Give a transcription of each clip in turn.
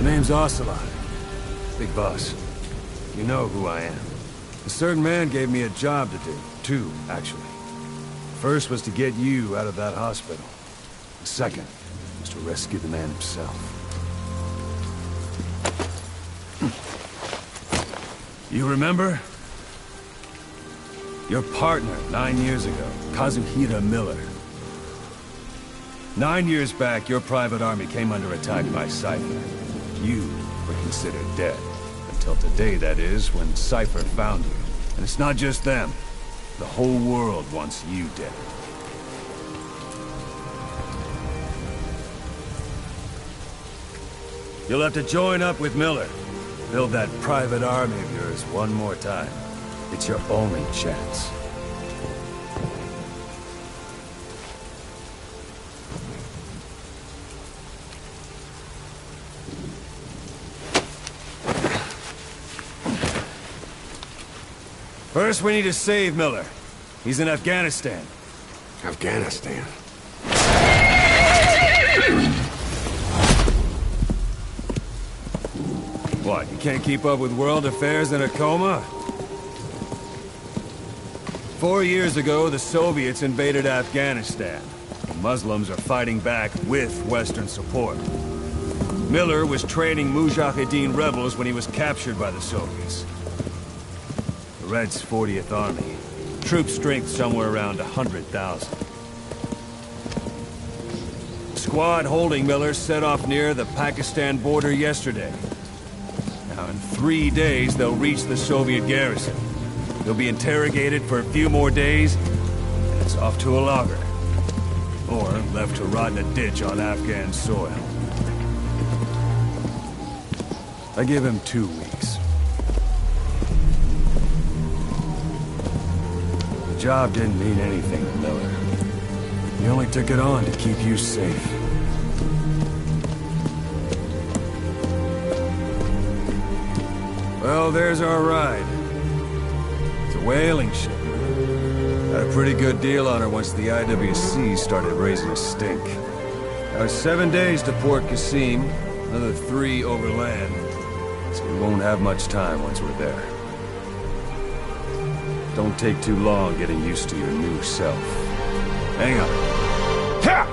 Name's Ocelot. Big boss. You know who I am. A certain man gave me a job to do. Two, actually. First was to get you out of that hospital. The second was to rescue the man himself. You remember? Your partner 9 years ago, Kazuhira Miller. 9 years back, your private army came under attack by Cypher. You were considered dead. Until today, that is, when Cypher found you. And it's not just them. The whole world wants you dead. You'll have to join up with Miller. Build that private army of yours one more time. It's your only chance. First, we need to save Miller. He's in Afghanistan. Afghanistan? What, you can't keep up with world affairs in a coma? 4 years ago, the Soviets invaded Afghanistan. The Muslims are fighting back with Western support. Miller was training Mujahideen rebels when he was captured by the Soviets. The Red's 40th Army. Troop strength somewhere around 100,000. The squad holding Miller set off near the Pakistan border yesterday. Now, in 3 days, they'll reach the Soviet garrison. They'll be interrogated for a few more days, and it's off to a lager. Or left to rot in a ditch on Afghan soil. I give him 2 weeks. The job didn't mean anything to Miller. He only took it on to keep you safe. Well, there's our ride. It's a whaling ship. Had a pretty good deal on her once the IWC started raising a stink. Now 7 days to Port Qasim, another 3 overland. So we won't have much time once we're there. Don't take too long getting used to your new self. Hang on. Ha!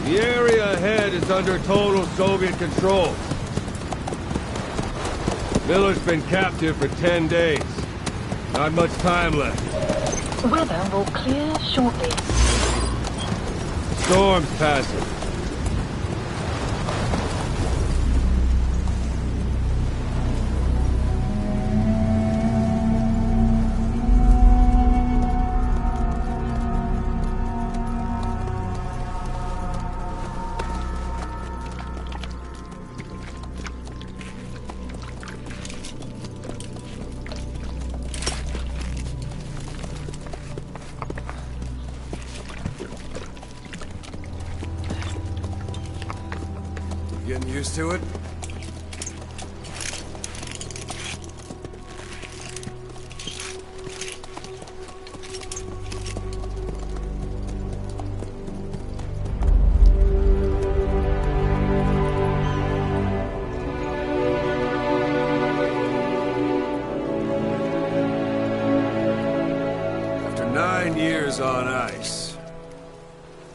The area ahead is under total Soviet control. Miller's been captive for 10 days. Not much time left. Weather will clear shortly. Storm's passing. Getting used to it? After 9 years on ice,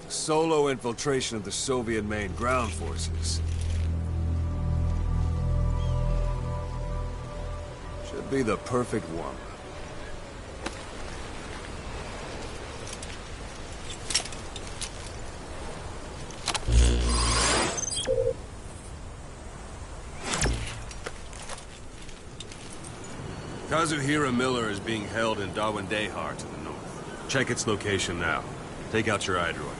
the solo infiltration of the Soviet main ground forces should be the perfect one. Kazuhira Miller is being held in Dawandehar to the north. Check its location now. Take out your iDroid.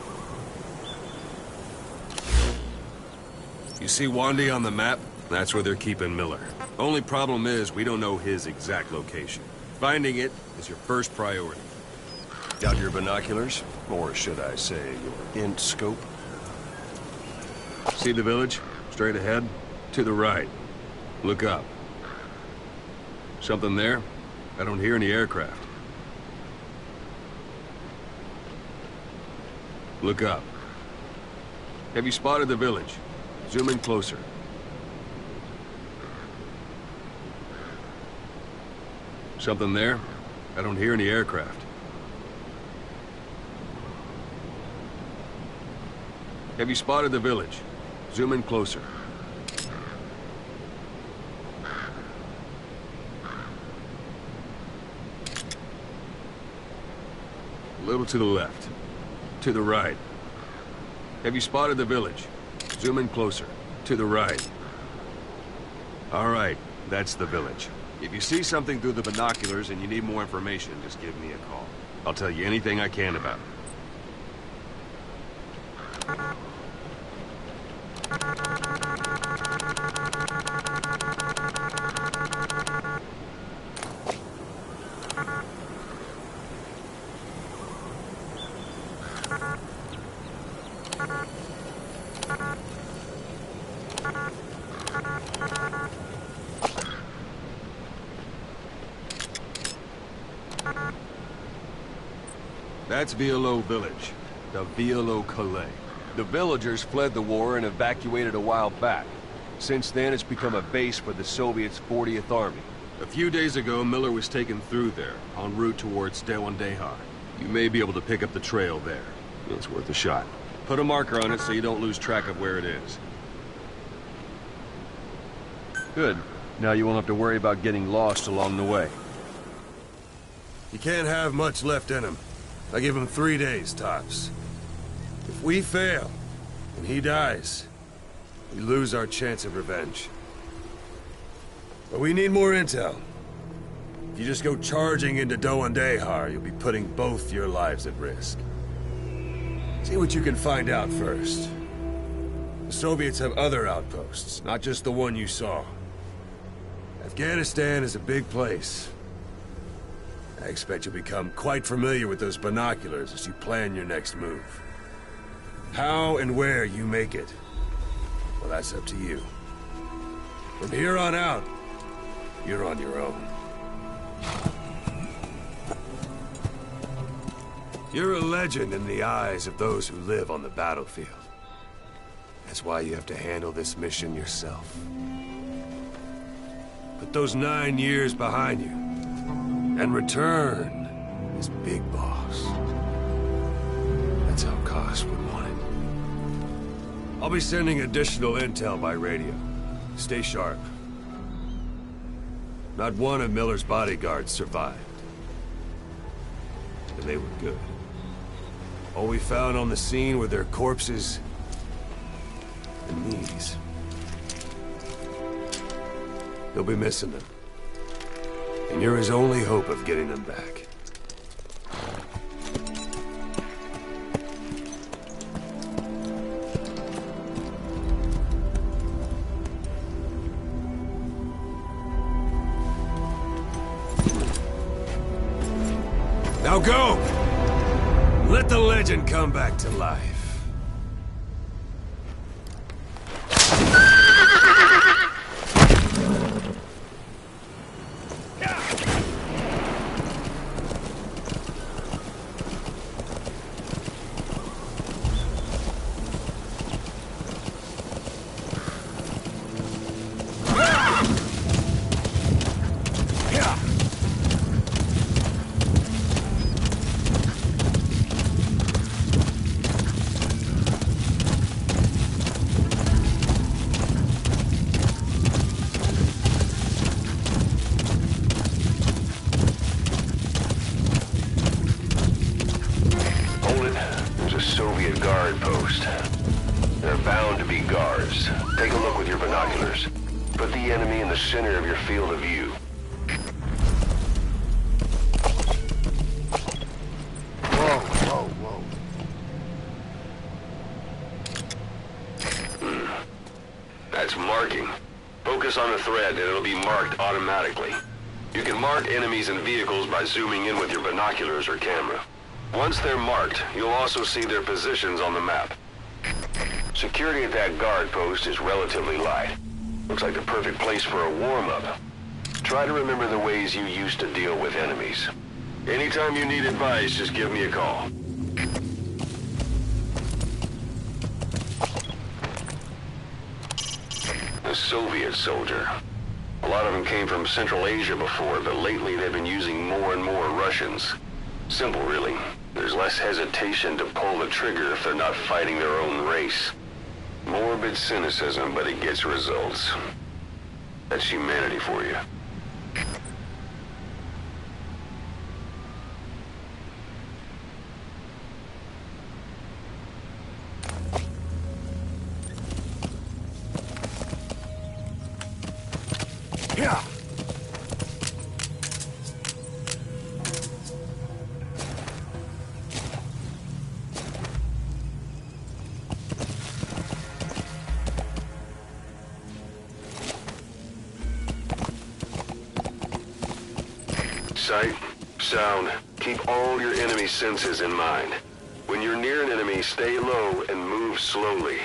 You see Wandi on the map? That's where they're keeping Miller. Only problem is, we don't know his exact location. Finding it is your first priority. Got your binoculars? Or should I say, your int scope? See the village? Straight ahead? To the right. Look up. Something there? I don't hear any aircraft. Look up. Have you spotted the village? Zoom in closer. Something there? I don't hear any aircraft. Have you spotted the village? Zoom in closer. A little to the left. To the right. Have you spotted the village? Zoom in closer. To the right. All right, that's the village. If you see something through the binoculars and you need more information, just give me a call. I'll tell you anything I can about it. That's Violo Village, the Violo Calais. The villagers fled the war and evacuated a while back. Since then, it's become a base for the Soviets' 40th Army. A few days ago, Miller was taken through there, en route towards Dawandehar. You may be able to pick up the trail there. It's worth a shot. Put a marker on it so you don't lose track of where it is. Good. Now you won't have to worry about getting lost along the way. You can't have much left in him. I give him 3 days, tops. If we fail, and he dies, we lose our chance of revenge. But we need more intel. If you just go charging into Dawandehar, you'll be putting both your lives at risk. See what you can find out first. The Soviets have other outposts, not just the one you saw. Afghanistan is a big place. I expect you'll become quite familiar with those binoculars as you plan your next move. How and where you make it, well, that's up to you. From here on out, you're on your own. You're a legend in the eyes of those who live on the battlefield. That's why you have to handle this mission yourself. Put those 9 years behind you, and return as Big Boss. That's how Koss would want it. I'll be sending additional intel by radio. Stay sharp. Not one of Miller's bodyguards survived. And they were good. All we found on the scene were their corpses and knees. He'll be missing them. And you're his only hope of getting them back. Now go! Let the legend come back to life. Soviet guard post. There are bound to be guards. Take a look with your binoculars. Put the enemy in the center of your field of view. on a thread and it'll be marked automatically. You can mark enemies and vehicles by zooming in with your binoculars or camera. Once they're marked, you'll also see their positions on the map. Security at that guard post is relatively light. Looks like the perfect place for a warm-up. Try to remember the ways you used to deal with enemies. Anytime you need advice, just give me a call. A Soviet soldier. A lot of them came from Central Asia before, but lately they've been using more and more Russians. Simple, really. There's less hesitation to pull the trigger if they're not fighting their own race. Morbid cynicism, but it gets results. That's humanity for you. Yeah. Sight, sound, keep all your enemy senses in mind. When you're near an enemy, stay low and move slowly.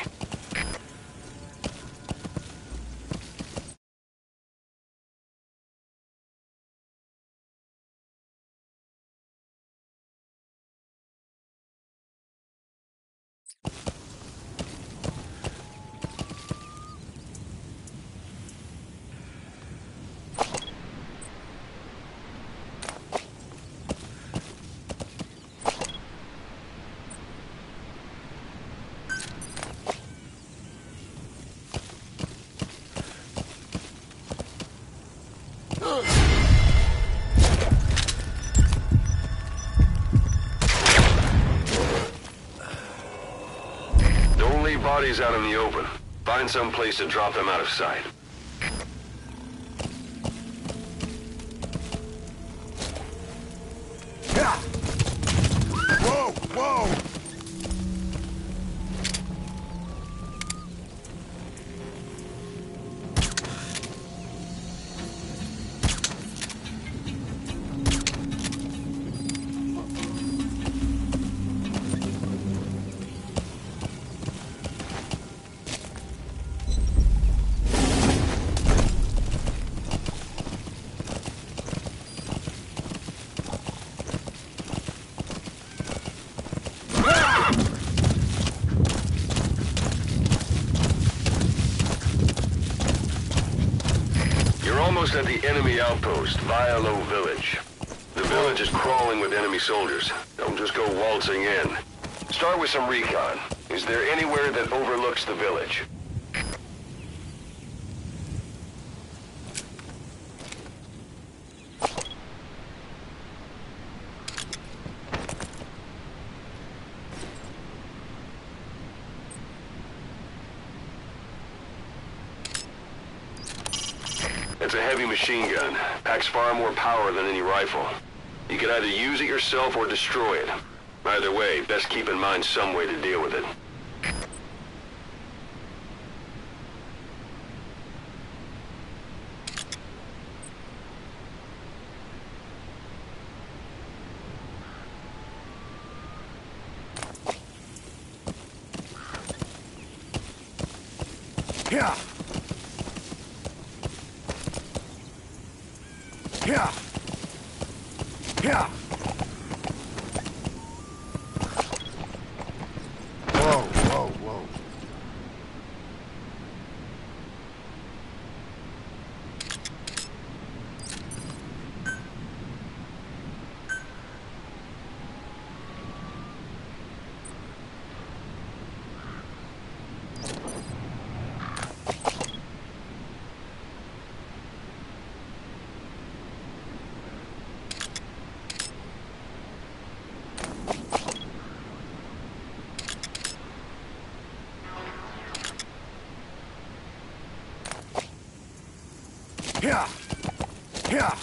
Don't leave bodies out in the open. Find some place to drop them out of sight. Yeah. Whoa, whoa. Almost at the enemy outpost, Vialo Village. The village is crawling with enemy soldiers. Don't just go waltzing in. Start with some recon. Is there anywhere that overlooks the village? It's a heavy machine gun. Packs far more power than any rifle. You can either use it yourself or destroy it. Either way, best keep in mind some way to deal with it. Yeah. Yeah. Yeah. Whoa, whoa, whoa. Yeah. Yeah.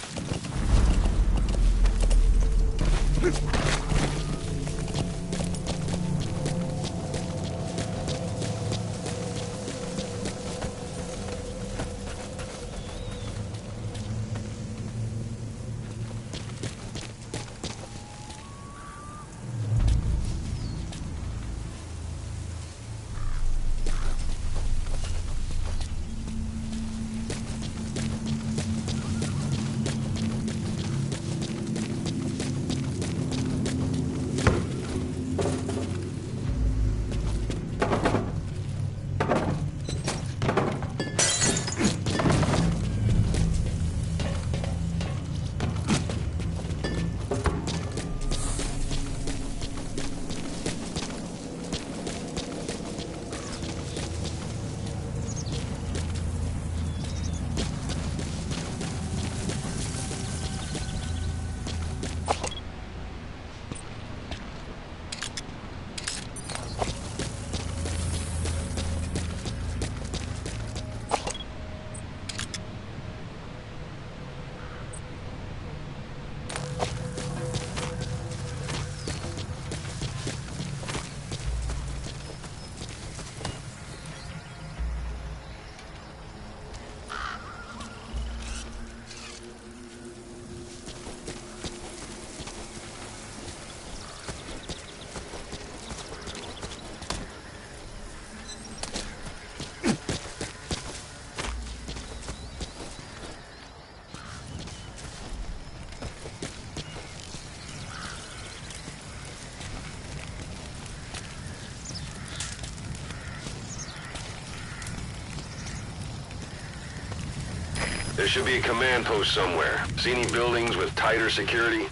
There should be a command post somewhere. See any buildings with tighter security?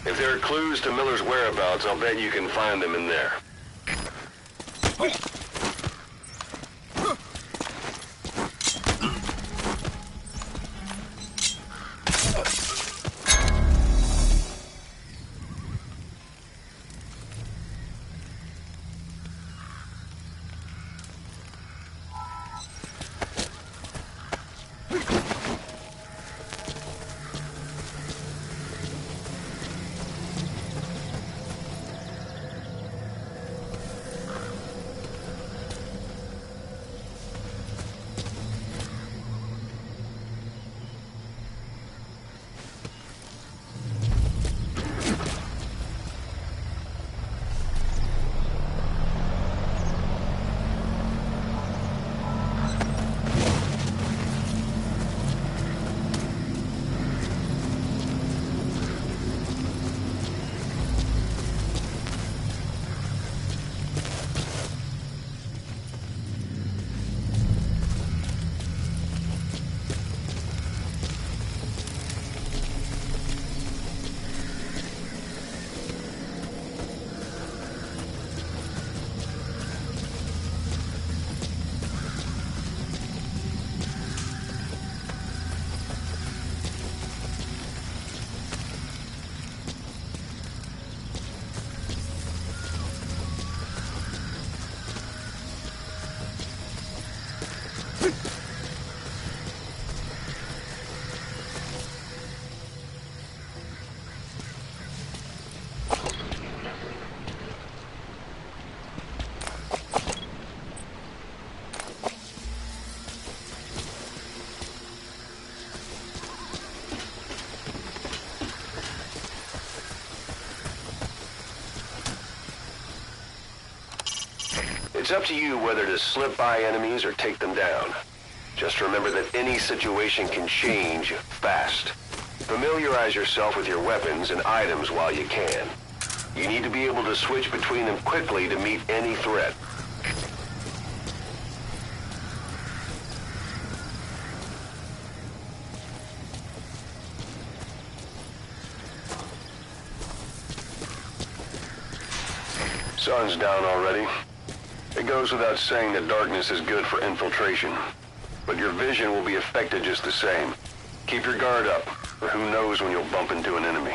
If there are clues to Miller's whereabouts, I'll bet you can find them in there. It's up to you whether to slip by enemies or take them down. Just remember that any situation can change fast. Familiarize yourself with your weapons and items while you can. You need to be able to switch between them quickly to meet any threat. Sun's down already. It goes without saying that darkness is good for infiltration, but your vision will be affected just the same. Keep your guard up, or who knows when you'll bump into an enemy.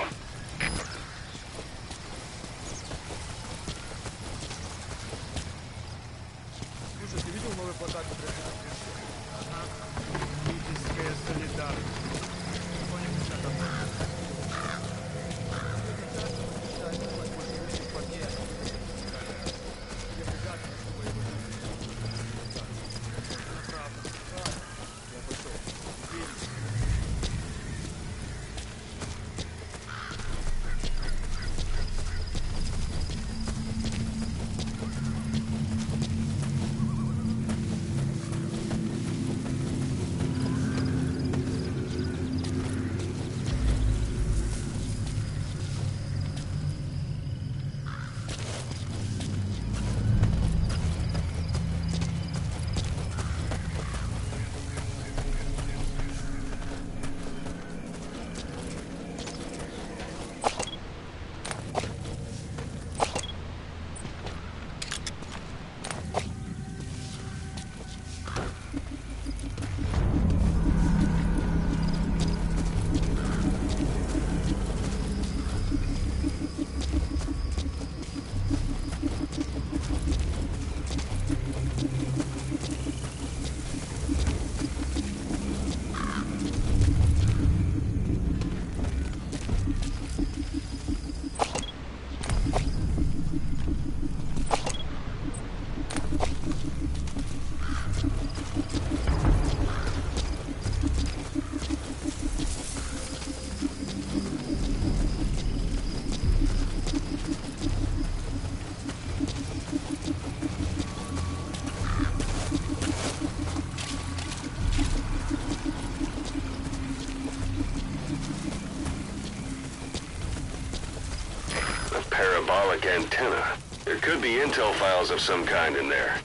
Parabolic antenna. There could be intel files of some kind in there.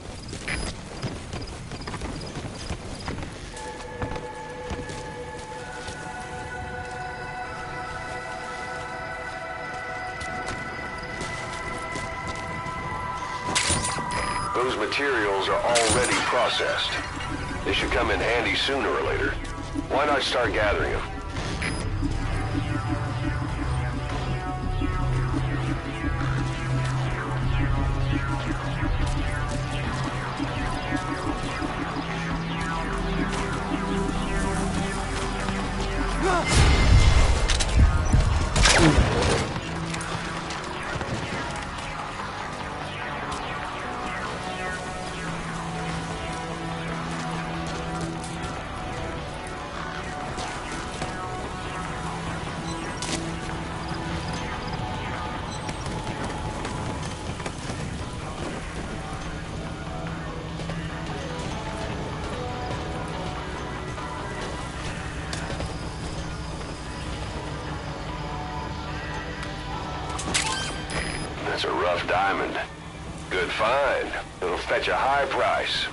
those materials are already processed. They should come in handy sooner or later. Why not start gathering them? That's a rough diamond. Good find. It'll fetch a high price.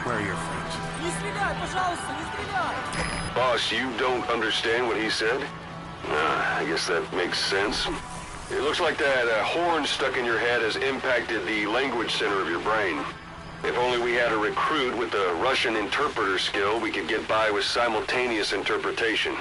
Where are your friends? Не стреляй, пожалуйста, не стреляй! Boss, you don't understand what he said? I guess that makes sense. It looks like that horn stuck in your head has impacted the language center of your brain. If only we had a recruit with a Russian interpreter skill, we could get by with simultaneous interpretation.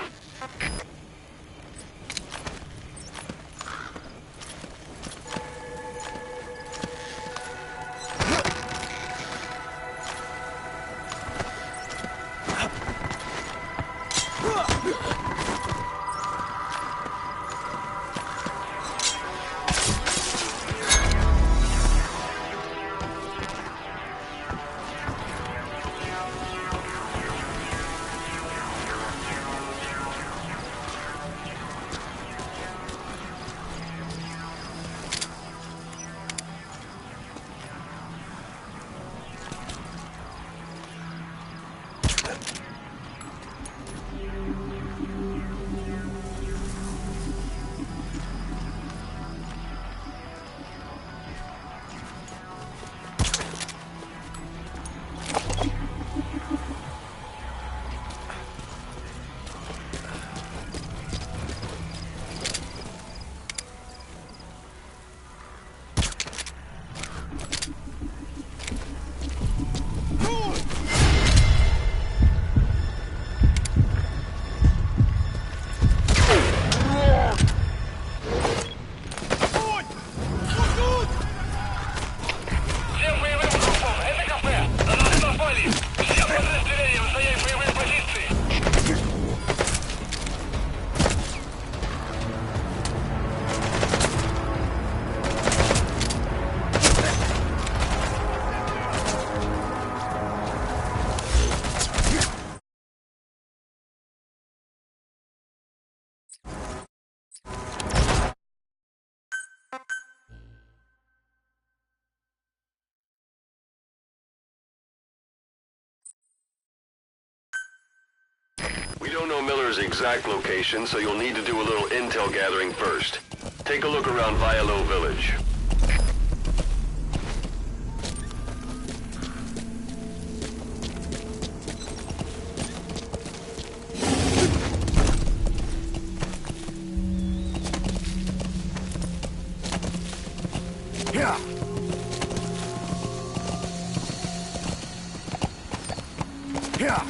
We don't know Miller's exact location, so you'll need to do a little intel gathering first. Take a look around Vialo Village. Yeah. Yeah.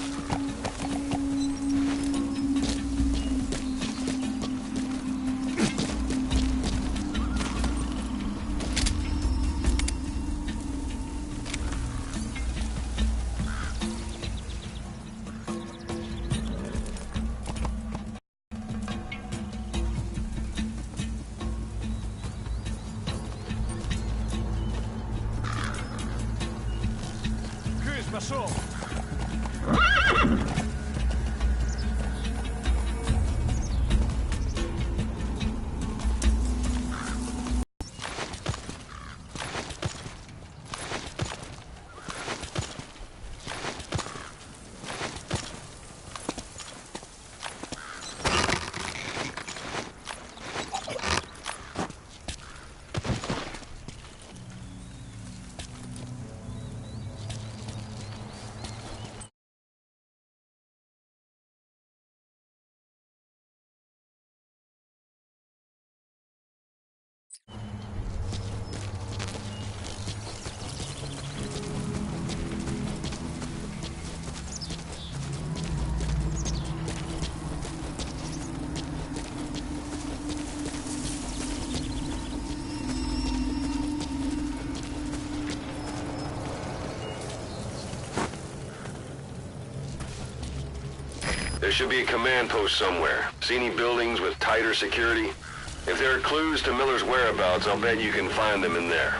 Крыс, пошел! There should be a command post somewhere. See any buildings with tighter security? If there are clues to Miller's whereabouts, I'll bet you can find them in there.